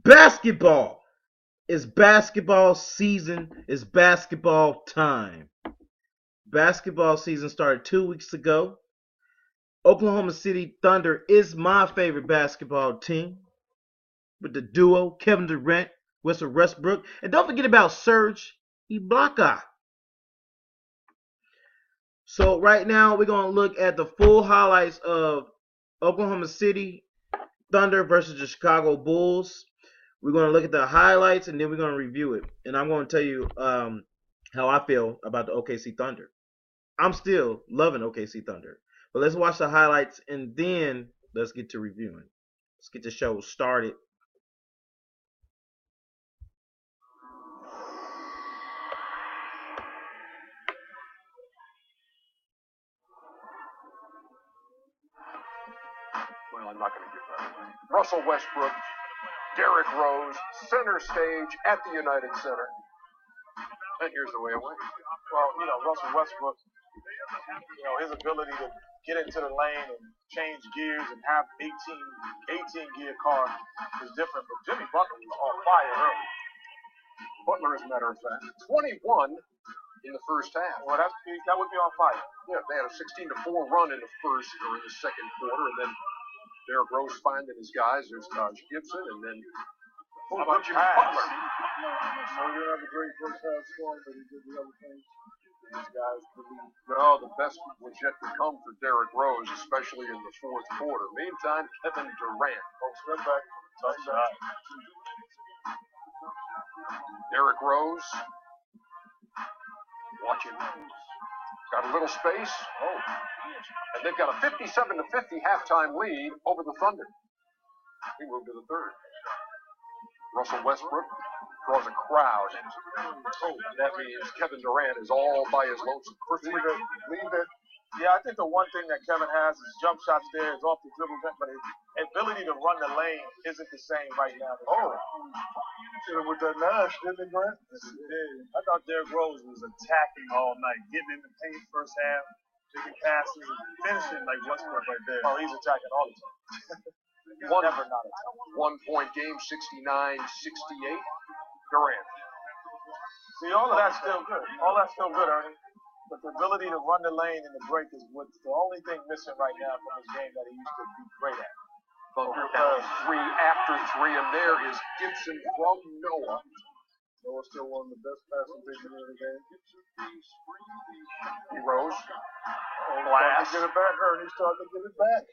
Basketball. It's basketball season. It's basketball time. Basketball season started 2 weeks ago. Oklahoma City Thunder is my favorite basketball team with the duo Kevin Durant, Russell Westbrook, and don't forget about Serge Ibaka. So right now we're gonna look at the full highlights of Oklahoma City Thunder versus the Chicago Bulls. We're gonna look at the highlights and then we're gonna review it. And I'm gonna tell you how I feel about the OKC Thunder. I'm still loving OKC Thunder. But let's watch the highlights and then let's get to reviewing. Let's get the show started. Well, I'm not going to give that away. Russell Westbrook, Derrick Rose, center stage at the United Center. And here's the way it went. Well, Russell Westbrook, his ability to get into the lane and change gears and have 18 gear car is different. But Jimmy Butler was on fire early. Butler, as a matter of fact, 21 in the first half. Well, that would be on fire. Yeah, they had a 16-4 run in the second quarter, and then Derrick Rose finding his guys. There's Taj Gibson, and then Jimmy Butler. So you have a great first half scoring, but he did the other things. These guys believe. Well, the best was yet to come for Derrick Rose, especially in the fourth quarter. Meantime, Kevin Durant. Oh, step back. Touch shot. Derrick Rose. Watching. Got a little space. Oh. And they've got a 57-50 halftime lead over the Thunder. We move to the third. Russell Westbrook draws a crowd. Oh, that means Kevin Durant is all by his lonesome. Leave it. Yeah, I think the one thing that Kevin has is jump shots there, is off the dribble, but his ability to run the lane isn't the same right now. Oh, with that Nash, didn't it, Grant? I thought Derrick Rose was attacking all night, getting in the paint first half, taking passes, and finishing like Westbrook right there. Oh, he's attacking all the time. Never not attacking. 1 point game, 69-68. Durant. See, all of that's still good. All that's still good, Ernie. But the ability to run the lane in the break is what's the only thing missing right now from his game that he used to be great at. Thunder down 3 after 3, and there is Gibson from Noah. Noah's still one of the best passing big men in the game. He rose. Blast. Get it back, Ernie. Starting to get it back.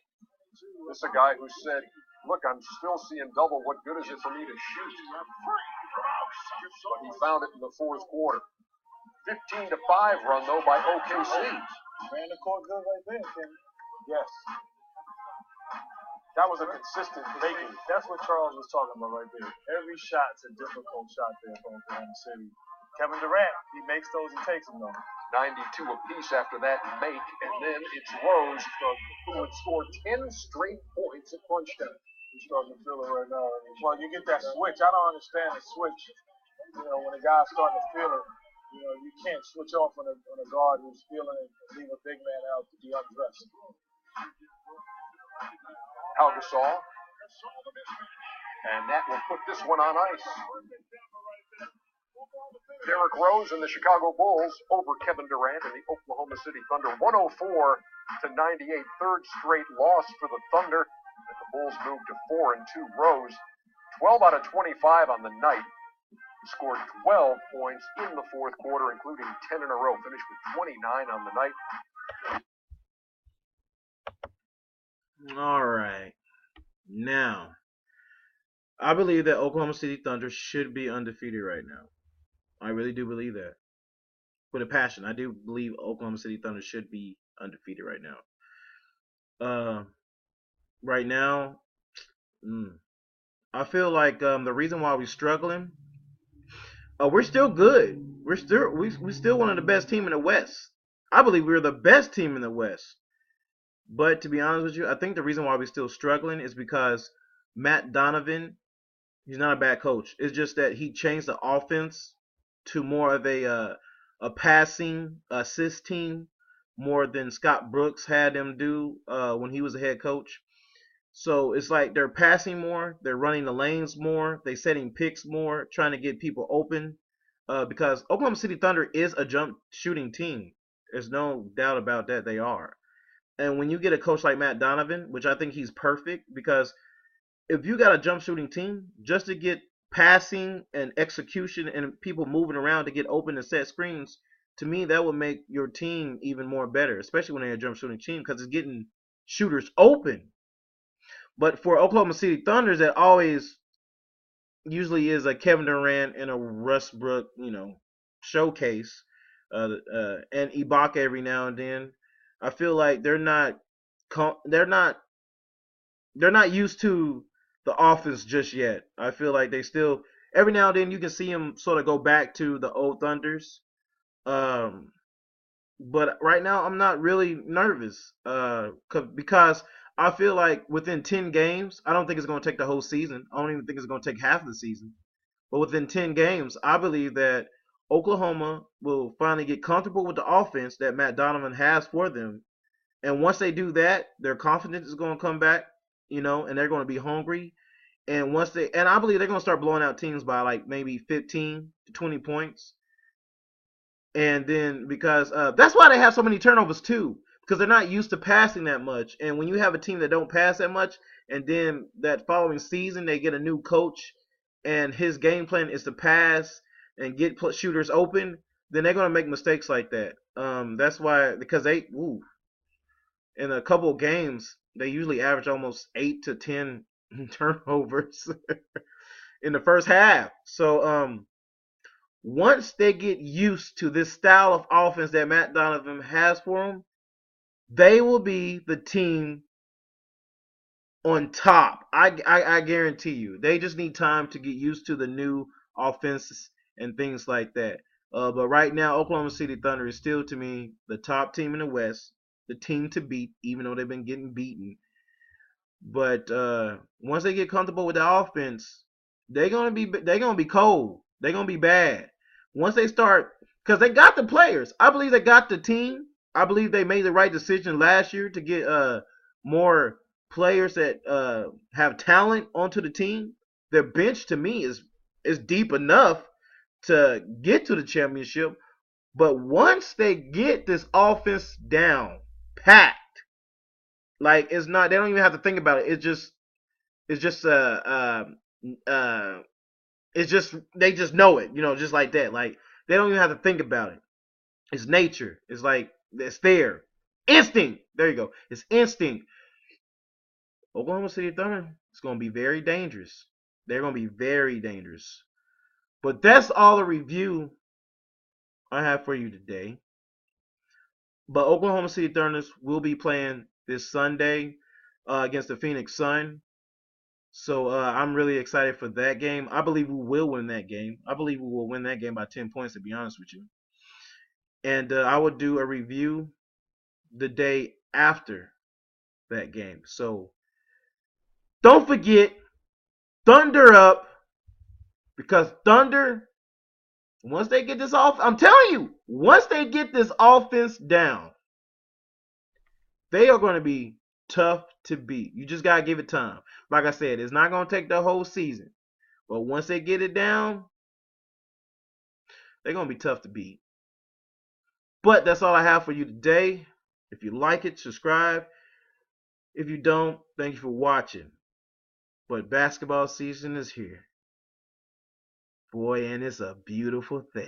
This is a guy who said, look, I'm still seeing double. What good is it for me to shoot? But he found it in the fourth quarter. 15-5 run, though, by OKC. Ran the court good right there, Ken. Yes. That was a consistent making. That's what Charles was talking about right there. Every shot's a difficult shot there for Oklahoma City. Kevin Durant, he makes those and takes them, though. 92 apiece after that make, and then it's Rose who would score 10 straight points at crunch time. He's starting to feel it right now. Well, you get that switch. I don't understand the switch. When a guy's starting to feel it, you can't switch off on a guard who's feeling it and leave a big man out to be undressed. Al Gasol. And that will put this one on ice. Derrick Rose and the Chicago Bulls over Kevin Durant and the Oklahoma City Thunder. 104-98, third straight loss for the Thunder. And the Bulls moved to 4-2. Rose, 12 out of 25 on the night. Scored 12 points in the fourth quarter, including 10 in a row. Finished with 29 on the night. All right. Now, I believe that Oklahoma City Thunder should be undefeated right now. I really do believe that. With a passion. I do believe Oklahoma City Thunder should be undefeated right now. Right now, I feel like the reason why we're struggling, we're still good. We're still one of the best team in the West. I believe we're the best team in the West. But to be honest with you, I think the reason why we're still struggling is because Matt Donovan, he's not a bad coach. It's just that he changed the offense to more of a passing assist team more than Scott Brooks had him do when he was a head coach. So it's like they're passing more, they're running the lanes more, they setting picks more, trying to get people open. Because Oklahoma City Thunder is a jump shooting team. There's no doubt about that. They are. And when you get a coach like Matt Donovan, which I think he's perfect, because if you got a jump shooting team, just to get passing and execution and people moving around to get open and set screens, to me that would make your team even more better, especially when they're a jump shooting team because it's getting shooters open. But for Oklahoma City Thunders, that always usually is a Kevin Durant and a Westbrook, showcase, and Ibaka every now and then. I feel like they're not they're not used to the offense just yet. I feel like they still every now and then you can see them sort of go back to the old Thunders. Um, but right now I'm not really nervous because I feel like within 10 games, I don't think it's going to take the whole season. I don't even think it's going to take half of the season. But within 10 games, I believe that Oklahoma will finally get comfortable with the offense that Matt Donovan has for them. And once they do that, their confidence is going to come back, and they're going to be hungry. And I believe they're going to start blowing out teams by like maybe 15 to 20 points. And then because that's why they have so many turnovers too, because they're not used to passing that much. And when you have a team that don't pass that much, and then that following season they get a new coach, and his game plan is to pass and get shooters open, then they're gonna make mistakes like that. That's why because in a couple of games they usually average almost 8 to 10 turnovers in the first half. So once they get used to this style of offense that Matt Donovan has for them, they will be the team on top. I guarantee you. They just need time to get used to the new offenses and things like that. But right now, Oklahoma City Thunder is still, to me, the top team in the West, the team to beat, even though they've been getting beaten. But once they get comfortable with the offense, they're gonna be cold. They're gonna be bad. Once they start, because they got the players. I believe they got the team. I believe they made the right decision last year to get more players that have talent onto the team. Their bench to me is deep enough to get to the championship. But once they get this offense down, packed, like it's not. They don't even have to think about it. It's just it's just they just know it, just like that. Like they don't even have to think about it. It's nature. It's like it's there. Instinct. There you go. It's instinct. Oklahoma City Thunder is going to be very dangerous. They're going to be very dangerous. But that's all the review I have for you today. But Oklahoma City Thunders will be playing this Sunday against the Phoenix Sun. So I'm really excited for that game. I believe we will win that game. I believe we will win that game by 10 points, to be honest with you. And I will do a review the day after that game. So don't forget, Thunder up, because Thunder, once they get this off, I'm telling you, once they get this offense down, they are going to be tough to beat. You just got to give it time. Like I said, it's not going to take the whole season. But once they get it down, they're going to be tough to beat. But that's all I have for you today. If you like it, subscribe. If you don't, thank you for watching. But basketball season is here. Boy, and it's a beautiful thing.